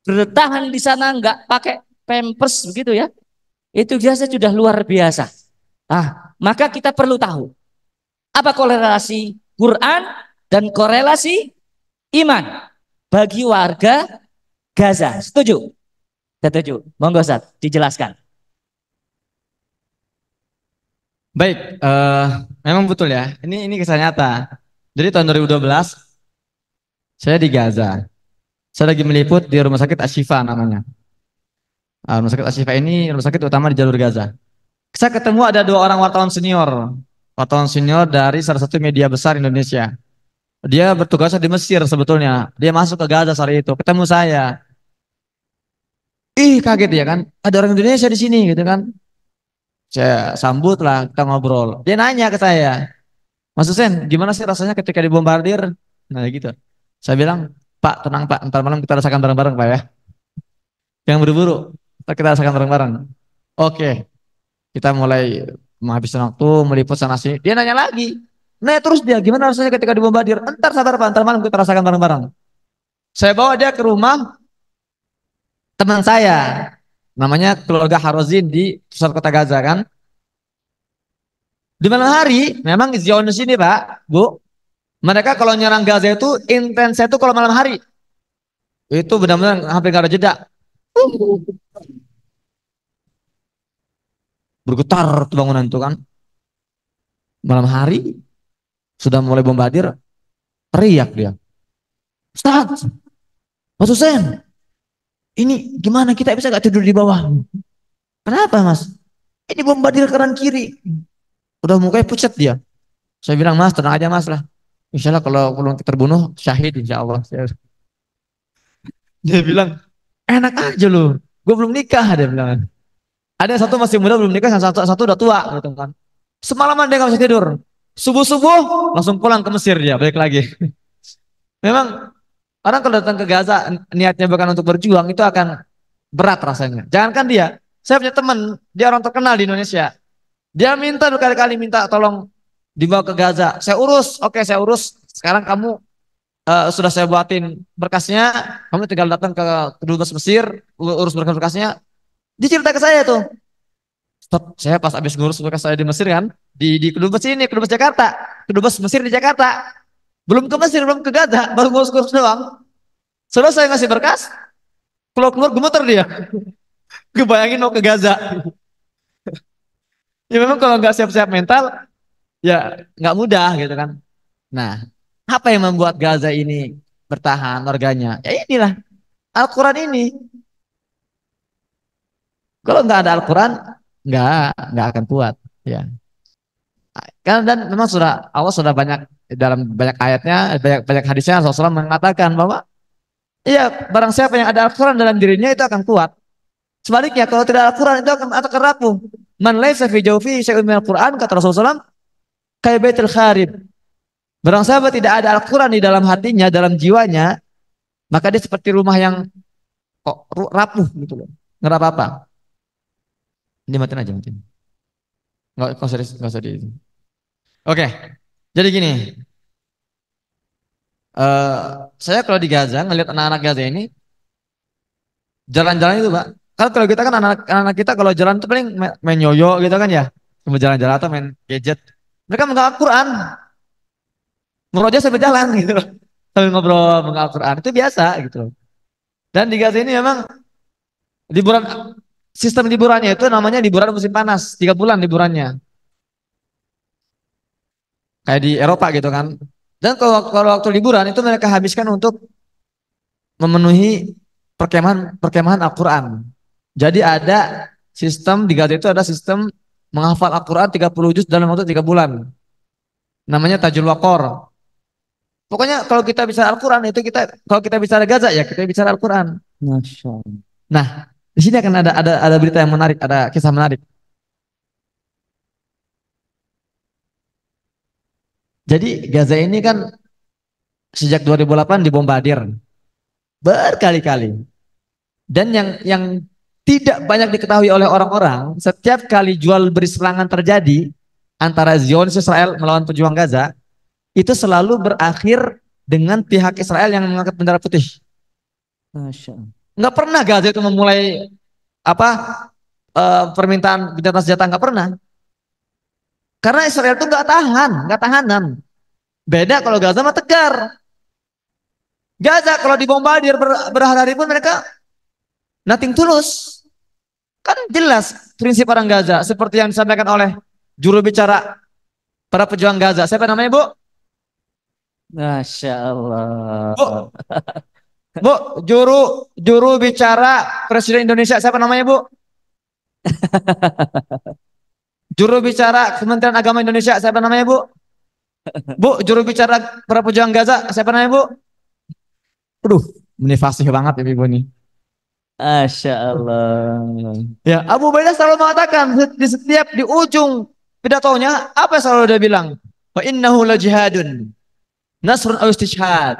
bertahan di sana nggak pakai pampers begitu ya, itu biasa sudah luar biasa. Maka kita perlu tahu apa korelasi Quran dan korelasi iman bagi warga Gaza. Setuju? Setuju. Monggo Ustaz, dijelaskan. Baik, memang betul ya. Ini kisah nyata. Jadi tahun 2012 saya di Gaza. Saya lagi meliput di Rumah Sakit Ashifa namanya. Rumah Sakit Ashifa ini rumah sakit utama di jalur Gaza. Saya ketemu ada dua orang wartawan senior dari salah satu media besar Indonesia. Dia bertugas di Mesir sebetulnya. Dia masuk ke Gaza sore itu, ketemu saya. Ih, kaget ya kan? Ada orang Indonesia di sini gitu kan? Saya sambut lah, kita ngobrol. Dia nanya ke saya, Mas Husen, gimana sih rasanya ketika dibombardir? Nah gitu. Saya bilang, Pak, tenang Pak, ntar malam kita rasakan bareng-bareng Pak ya. Yang buru-buru, ntar kita rasakan bareng-bareng. Oke, kita mulai menghabiskan waktu, meliput sana sini. Dia nanya lagi. Nah terus dia, gimana rasanya ketika dibombardir? Ntar sabar Pak, ntar malam kita rasakan bareng-bareng. Saya bawa dia ke rumah teman saya. Namanya keluarga Harozin di pusat kota Gaza kan. Di malam hari, memang Zionis ini Pak, Bu, mereka kalau nyerang Gaza itu intensnya itu kalau malam hari. Itu benar-benar hampir gak ada jeda. Bergetar tuh bangunan itu kan. Malam hari sudah mulai bombardir, teriak dia. Ustaz, Mas Hussein, ini gimana kita bisa gak tidur di bawah? Kenapa Mas? Ini bombardir kanan kiri. Udah mukanya pucat dia. Saya bilang Mas tenang aja Mas lah. Insya Allah kalau kita terbunuh syahid insya Allah. Dia bilang enak aja lu. Gue belum nikah dia bilang. Ada yang satu masih muda belum nikah, yang satu udah tua gitu kan. Semalaman dia nggak bisa tidur. Subuh-subuh langsung pulang ke Mesir dia, balik lagi. Memang orang kalau datang ke Gaza niatnya bukan untuk berjuang itu akan berat rasanya. Jangankan dia, saya punya teman, dia orang terkenal di Indonesia. Dia minta berkali-kali minta tolong dibawa ke Gaza. Saya urus, oke saya urus. Sekarang kamu sudah saya buatin berkasnya, kamu tinggal datang ke kedubes Mesir, urus berkas-berkasnya. Dia cerita ke saya tuh. Stop, saya pas habis ngurus berkas saya di Mesir kan, di kedubes ini, kedubes Jakarta, kedubes Mesir di Jakarta. Belum ke Mesir, belum ke Gaza, baru ngurus-ngurus doang. Setelah saya ngasih berkas, keluar-keluar gemeter dia. Kebayangin mau ke Gaza. Ya memang kalau nggak siap-siap mental, ya nggak mudah gitu kan. Nah, apa yang membuat Gaza ini bertahan warganya? Ya inilah Al-Quran ini. Kalau nggak ada Al-Quran, nggak akan kuat. Ya, kan dan memang sudah Allah sudah banyak dalam banyak ayatnya, banyak banyak hadisnya Rasulullah mengatakan bahwa iya barang siapa yang ada Al-Quran dalam dirinya itu akan kuat. Sebaliknya kalau tidak ada Al-Quran itu akan rapuh. Man laisa fi jawfi syai'un minal Quran kata Rasulullah kayak baitul kharib. Barang siapa tidak ada Al-Quran di dalam hatinya, dalam jiwanya, maka dia seperti rumah yang kok rapuh gitu loh. Nggak ada apa-apa. Ini matiin aja matiin. Nggak usah di. Oke, jadi gini. eh saya kalau di Gaza ngelihat anak-anak Gaza ini jalan-jalan itu, Pak. Kan kalau kita kan anak-anak kita kalau jalan itu paling main yoyo gitu kan ya, cuma jalan-jalan atau main gadget. Mereka mengenal Al-Quran, ngerojak sambil jalan gitu loh, sambil ngobrol mengenal Al-Quran itu biasa gitu loh. Dan di Gaza ini memang liburan sistem liburannya itu namanya liburan musim panas, 3 bulan liburannya, kayak di Eropa gitu kan. Dan kalau waktu liburan itu mereka habiskan untuk memenuhi perkemahan Al-Quran. Jadi ada sistem di Gaza itu ada sistem menghafal Al-Quran 30 juz dalam waktu 3 bulan. Namanya Tajul Waqor. Pokoknya kalau kita bisa Al-Quran itu kalau kita bicara Gaza ya kita bicara Al-Quran. Masya Allah. Nah, di sini akan ada berita yang menarik, ada kisah menarik. Jadi Gaza ini kan sejak 2008 dibombardir berkali-kali. Dan yang tidak banyak diketahui oleh orang-orang, setiap kali jual beli serangan terjadi antara Zionis Israel melawan pejuang Gaza, itu selalu berakhir dengan pihak Israel yang mengangkat bendera putih. Masya Allah. Nggak pernah Gaza itu memulai apa permintaan gencatan senjata, nggak pernah. Karena Israel itu nggak tahanan. Beda kalau Gaza mah tegar. Gaza kalau dibombardir berhari-hari pun mereka nothing tulus. Kan jelas prinsip orang Gaza seperti yang disampaikan oleh juru bicara para pejuang Gaza. Siapa namanya, Bu? Masya Allah. Bu, Bu, juru bicara Presiden Indonesia siapa namanya, Bu? Juru bicara Kementerian Agama Indonesia siapa namanya, Bu? Bu, juru bicara para pejuang Gaza siapa namanya, Bu? Aduh, ini fasih banget ya Ibu nih. Masya Allah. Ya, Abu Ubaidah selalu mengatakan di ujung pidatonya apa yang selalu dia bilang? Wa innahu la jihadun nasrun aw istishhad.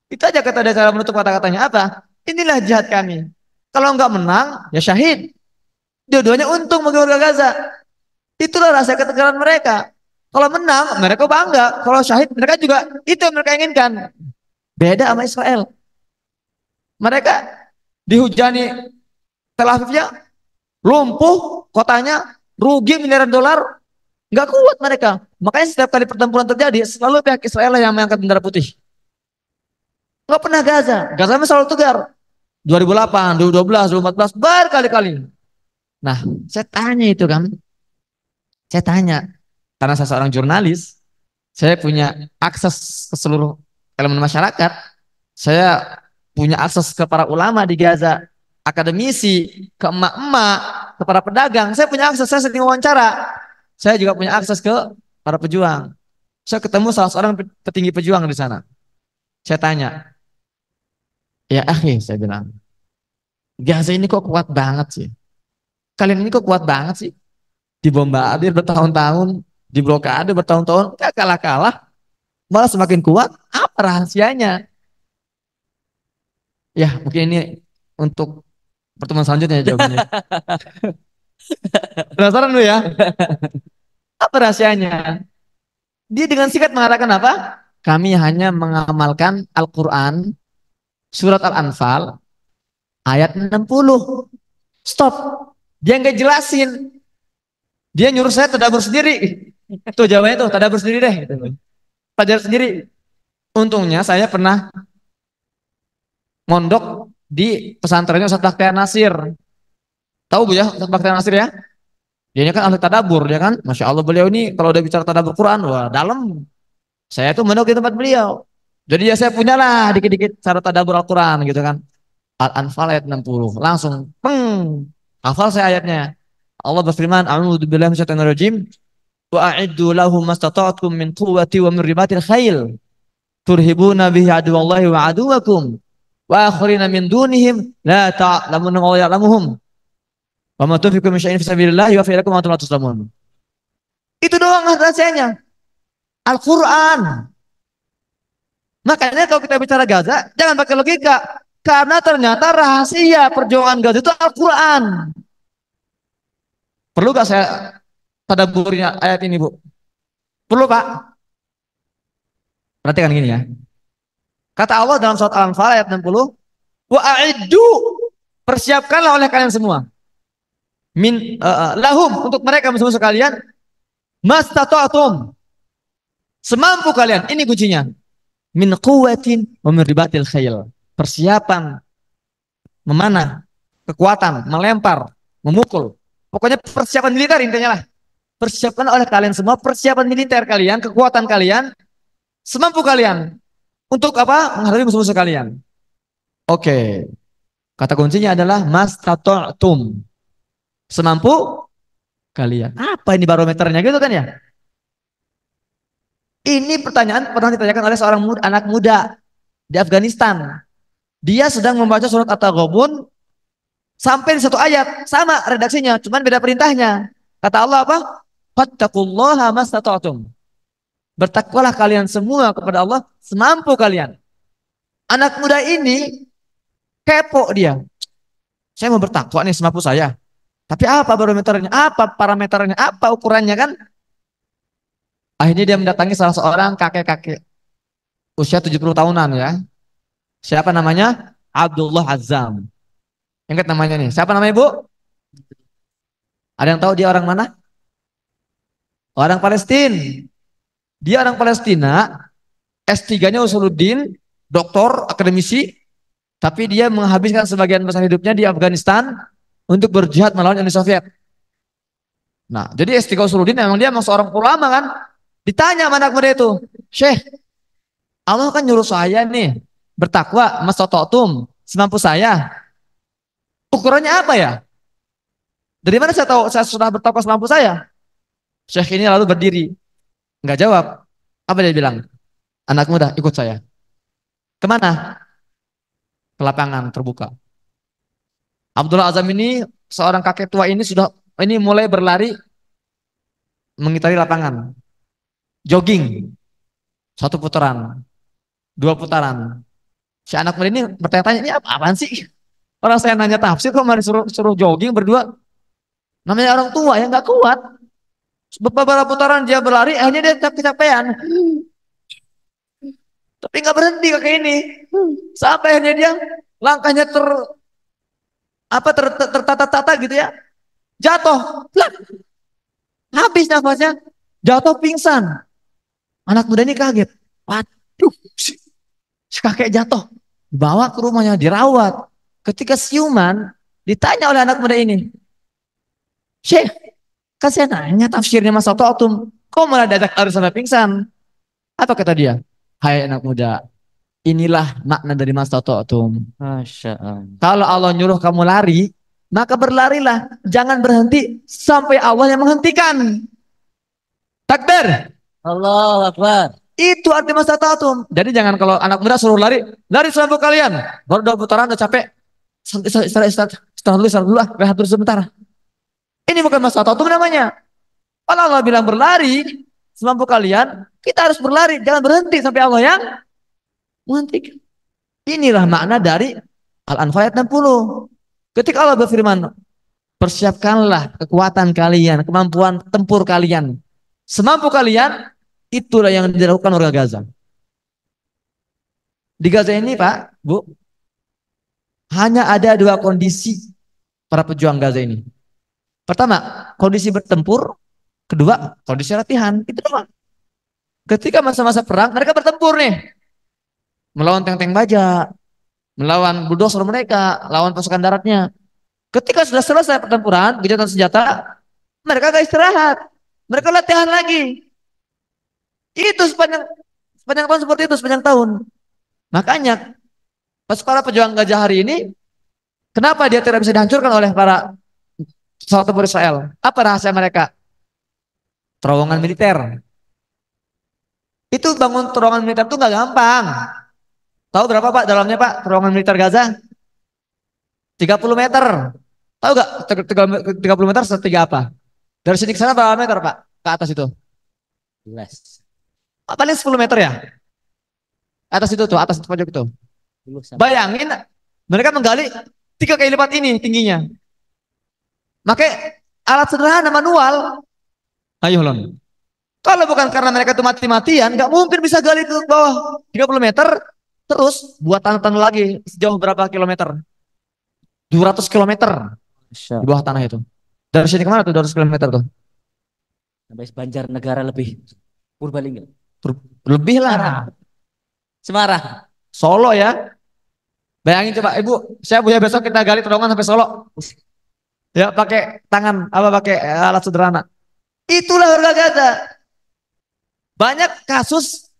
Itu aja kata dia cara menutup kata-katanya apa? Inilah jihad kami. Kalau enggak menang, ya syahid. Dua-duanya untung bagi warga Gaza. Itulah rasa ketegaran mereka. Kalau menang, mereka bangga. Kalau syahid, mereka juga itu yang mereka inginkan. Beda sama Israel. Mereka dihujani Tel Avivnya, lumpuh kotanya, rugi miliaran dolar, nggak kuat mereka. Makanya setiap kali pertempuran terjadi, selalu pihak Israel yang mengangkat bendera putih. Nggak pernah Gaza. Gaza selalu tegar. 2008, 2012, 2014, berkali-kali. Nah, saya tanya itu kan. Saya tanya, karena saya seorang jurnalis, saya punya akses ke seluruh elemen masyarakat. Saya punya akses ke para ulama di Gaza, akademisi, ke emak-emak, ke para pedagang. Saya punya akses, saya sering wawancara. Saya juga punya akses ke para pejuang. Saya ketemu salah seorang petinggi pejuang di sana. Saya tanya, ya akhi, saya bilang, Gaza ini kok kuat banget sih? Kalian ini kok kuat banget sih? Dibombardir bertahun-tahun, diblokade bertahun-tahun, gak kalah-kalah, malah semakin kuat. Apa rahasianya? Ya, mungkin ini untuk pertemuan selanjutnya jawabannya. Penasaran lu ya? Apa rahasianya? Dia dengan singkat mengatakan apa? Kami hanya mengamalkan Al-Quran, surat Al-Anfal, ayat 60. Stop. Dia nggak jelasin. Dia nyuruh saya tadabbur sendiri. Tuh jawabannya tuh, tadabbur sendiri deh. Gitu. Pelajari sendiri. Untungnya saya pernah mondok di pesantrennya Ustaz Bakhtiar Nasir. Tahu Bu ya, Ustaz Bakhtiar Nasir ya? Dia ini kan ahli tadabbur, dia kan. Masya Allah beliau ini kalau udah bicara tadabbur Quran, wah dalam. Saya tuh mondok di tempat beliau. Jadi ya saya punyalah dikit-dikit cara tadabbur Al-Quran gitu kan. Al-Anfal ayat 60. Langsung, peng. Hafal saya ayatnya. Allah berfirman, A'udzubillahi minasyaitonir rajim. Wa a'iddu lahum mastata'tum min quwwati wa min ribatil khail. Turhibuna bihi aduwallahi wa aduwakum. Wa akharina min dunihim la ta'lamunhum wa ya'lamuhum. Wa ma tunfiqu min syai'in fi sabilillah yuwaffi lakum wa antum la tuzlamun. Itu doang rahasianya. Al-Quran. Makanya kalau kita bicara Gaza, jangan pakai logika. Karena ternyata rahasia perjuangan Gaza itu Al-Quran. Perlu gak saya tadabburin ayat ini, Bu? Perlu, Pak? Perhatikan gini ya. Kata Allah dalam surat Al-Anfal ayat 60, wa a'iddu, persiapkanlah oleh kalian semua. Lahum, untuk mereka musuh sekalian, mastata'tum, semampu kalian. Ini kuncinya. Min quwwatin wa min ribatil khayl. Persiapan memanah, kekuatan, melempar, memukul. Pokoknya persiapan militer intinya lah. Persiapkan oleh kalian semua persiapan militer kalian, kekuatan kalian, semampu kalian. Untuk apa? Menghadapi musuh-musuh kalian. Oke. Kata kuncinya adalah mastata'tum. Semampu kalian. Apa ini barometernya gitu kan ya? Ini pertanyaan pernah ditanyakan oleh seorang anak muda di Afghanistan. Dia sedang membaca surat At-Taghabun sampai di satu ayat, sama redaksinya, cuman beda perintahnya. Kata Allah apa? Fattaqullaha mastata'tum. Bertakwalah kalian semua kepada Allah semampu kalian. Anak muda ini kepo dia. Saya mau bertakwa nih semampu saya. Tapi apa barometernya? Apa parameternya? Apa ukurannya kan? Akhirnya dia mendatangi salah seorang kakek-kakek usia 70 tahunan ya. Siapa namanya? Abdullah Azam. Ingat namanya nih. Siapa namanya, Bu? Ada yang tahu dia orang mana? Orang Palestina. Dia orang Palestina, S3-nya Usuluddin, doktor, akademisi, tapi dia menghabiskan sebagian besar hidupnya di Afghanistan untuk berjihad melawan Uni Soviet. Nah, jadi S3 Usuluddin memang seorang ulama kan. Ditanya sama anak muda itu, Syekh, Allah kan nyuruh saya nih bertakwa, mastata'tum, semampu saya. Ukurannya apa ya? Dari mana saya tahu saya sudah bertakwa semampu saya? Syekh ini lalu berdiri, nggak jawab. Apa dia bilang? Anak muda, ikut saya. Kemana? Ke lapangan terbuka. Abdullah Azam ini seorang kakek tua ini sudah ini mulai berlari mengitari lapangan, jogging, satu putaran, dua putaran. Si anak muda ini bertanya-tanya, ini apaan sih? Orang saya nanya tafsir kok malah suruh jogging berdua. Namanya orang tua yang nggak kuat. Beberapa putaran dia berlari, akhirnya dia kecapean. Tapi nggak berhenti kakek ini. Sampai akhirnya dia langkahnya tertata-tata gitu ya. Jatuh. Lah, habis nafasnya. Jatuh pingsan. Anak muda ini kaget. Waduh, si kakek jatuh. Dibawa ke rumahnya, dirawat. Ketika siuman, ditanya oleh anak muda ini. Syekh, kan saya nanya tafsirnya Mas Ta'atum. Kok malah diajak lari sampai pingsan? Apa kata dia? Hai anak muda, inilah makna dari Mas Ta'atum. Masya Allah. Kalau Allah nyuruh kamu lari, maka berlarilah. Jangan berhenti sampai Allah yang menghentikan. Takbir. Allahu Akbar. Itu arti mastata'tum. Jadi jangan kalau anak muda suruh lari, lari semampu kalian. Baru 2 putaran udah capek. Istirahat dulu, rehat dulu sebentar. Ini bukan mastata'tum namanya. Kalau Allah bilang berlari semampu kalian, kita harus berlari, jangan berhenti sampai Allah yang menghentikan. Inilah makna dari Al-Anfal ayat 60. Ketika Allah berfirman, persiapkanlah kekuatan kalian, kemampuan tempur kalian, semampu kalian. Itulah yang dilakukan warga Gaza. Di Gaza ini Pak, Bu, hanya ada 2 kondisi para pejuang Gaza ini. Pertama, kondisi bertempur. Kedua, kondisi latihan. Itu doang. Ketika masa-masa perang, mereka bertempur nih. Melawan tank-tank baja, melawan bulldozer mereka, lawan pasukan daratnya. Ketika sudah selesai pertempuran, gencatan senjata, mereka gak istirahat. Mereka latihan lagi. Itu sepanjang tahun seperti itu, sepanjang tahun. Makanya pas para pejuang Gaza hari ini, kenapa dia tidak bisa dihancurkan oleh para pesawat tempur Israel? Apa rahasia mereka? Terowongan militer. Itu bangun terowongan militer itu nggak gampang. Tahu berapa Pak dalamnya Pak terowongan militer Gaza? 30 meter. Tahu nggak 30 meter setiga apa? Dari sini ke sana berapa meter Pak? Ke atas itu? Jelas. Paling 10 meter ya? Atas itu tuh, atas pojok itu. Bayangin mereka menggali 3 kali lipat ini tingginya. Pakai alat sederhana manual. Ayo lon. Kalau bukan karena mereka itu mati-matian, nggak mungkin bisa gali ke bawah 30 meter. Terus buat tanah-tanah lagi sejauh berapa kilometer? 200 kilometer di bawah tanah itu. Dari sini kemana tuh 200 kilometer tuh? Sampai Banjarnegara lebih. Purbalingga. Lebih lah. Semarang. Solo ya. Bayangin coba Ibu, saya punya besok kita gali terowongan sampai Solo. Ya pakai tangan, apa pakai alat sederhana. Itulah warga Gaza. Banyak kasus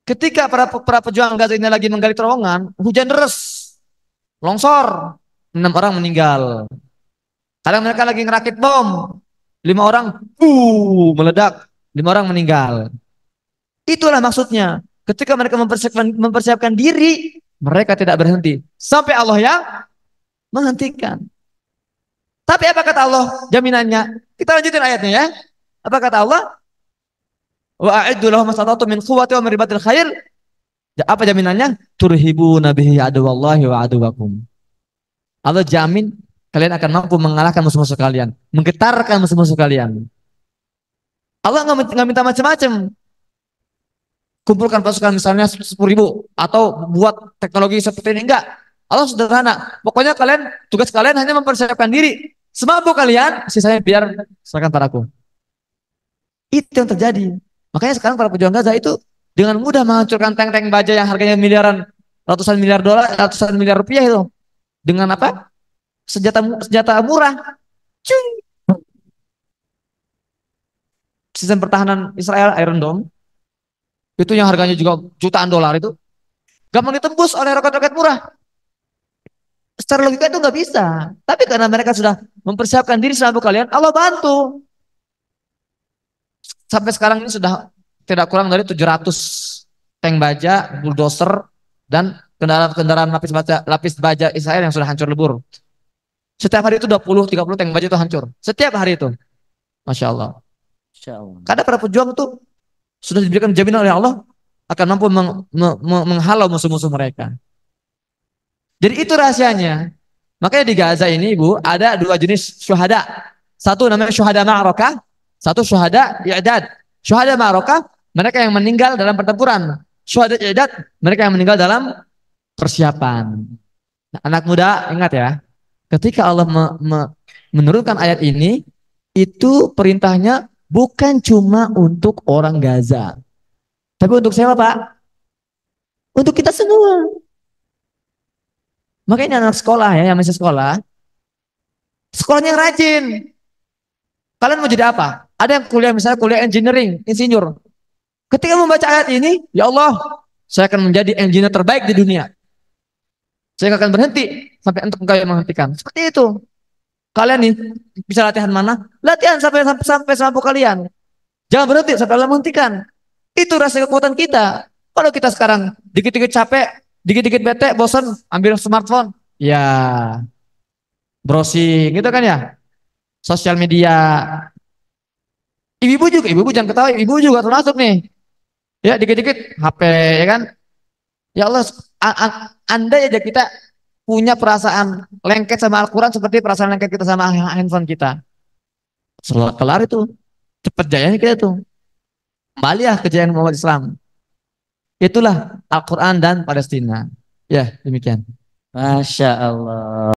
ketika para pejuang Gaza ini lagi menggali terowongan, hujan deras, longsor, 6 orang meninggal. Kadang mereka lagi ngerakit bom, 5 orang meledak, 5 orang meninggal. Itulah maksudnya. Ketika mereka mempersiapkan diri, mereka tidak berhenti sampai Allah yang menghentikan. Tapi apa kata Allah jaminannya? Kita lanjutin ayatnya ya. Apa kata Allah? Wa a'iddu lahum mastata'tum min quwwati wa min ribatil khair. Apa jaminannya? Turhibuna bihi aduwallahi wa aduwakum. Allah jamin kalian akan mampu mengalahkan musuh-musuh kalian, menggetarkan musuh-musuh kalian. Allah nggak minta macam-macam. Kumpulkan pasukan misalnya 10.000 atau buat teknologi seperti ini, enggak. Allah sederhana. Pokoknya kalian, tugas kalian hanya mempersiapkan diri. Semampu kalian, sisanya biar serahkan padaku. Itu yang terjadi. Makanya sekarang para pejuang Gaza itu dengan mudah menghancurkan tank-tank baja yang harganya miliaran, ratusan miliar dolar, ratusan miliar rupiah itu. Dengan apa? Senjata murah. Cung. Sistem pertahanan Israel Iron Dome itu yang harganya juga jutaan dolar itu gampang ditembus oleh roket-roket murah. Secara logika itu nggak bisa. Tapi karena mereka sudah mempersiapkan diri semampu kalian, Allah bantu. Sampai sekarang ini sudah tidak kurang dari 700 tank baja, bulldozer, dan kendaraan-kendaraan lapis baja Israel yang sudah hancur lebur. Setiap hari itu 20-30 tank baja itu hancur. Setiap hari itu. Masya Allah. Insya Allah. Karena para pejuang itu sudah diberikan jaminan oleh Allah akan mampu menghalau musuh-musuh mereka. Jadi itu rahasianya. Makanya di Gaza ini Ibu ada dua jenis syuhada. Satu namanya syuhada ma'rakah, satu syuhada i'dad. Syuhada ma'rakah mereka yang meninggal dalam pertempuran. Syuhada i'dad mereka yang meninggal dalam persiapan. Nah, anak muda ingat ya, ketika Allah menurunkan ayat ini, itu perintahnya bukan cuma untuk orang Gaza. Tapi untuk siapa Pak? Untuk kita semua. Makanya anak sekolah ya, yang masih sekolah, sekolahnya yang rajin. Kalian mau jadi apa? Ada yang kuliah misalnya kuliah engineering, insinyur. Ketika membaca ayat ini, ya Allah, saya akan menjadi engineer terbaik di dunia. Saya akan berhenti sampai untuk engkau yang menghentikan. Seperti itu. Kalian nih bisa latihan mana? Latihan sampai mampu kalian. Jangan berhenti sampai Allah menghentikan. Itu rasa kekuatan kita. Kalau kita sekarang dikit-dikit capek, dikit-dikit bete, bosan, ambil smartphone. Ya, browsing gitu kan ya. Sosial media. Ibu-ibu juga, ibu-ibu jangan ketawa, ibu juga termasuk nih. Ya, dikit-dikit HP ya kan. Ya Allah, andai aja kita punya perasaan lengket sama Al-Quran seperti perasaan lengket kita sama handphone kita. Setelah kelar itu, cepet jayanya kita tuh. Kembali ya kejayaan umat Islam. Itulah Al-Quran dan Palestina. Ya, demikian. Masya Allah.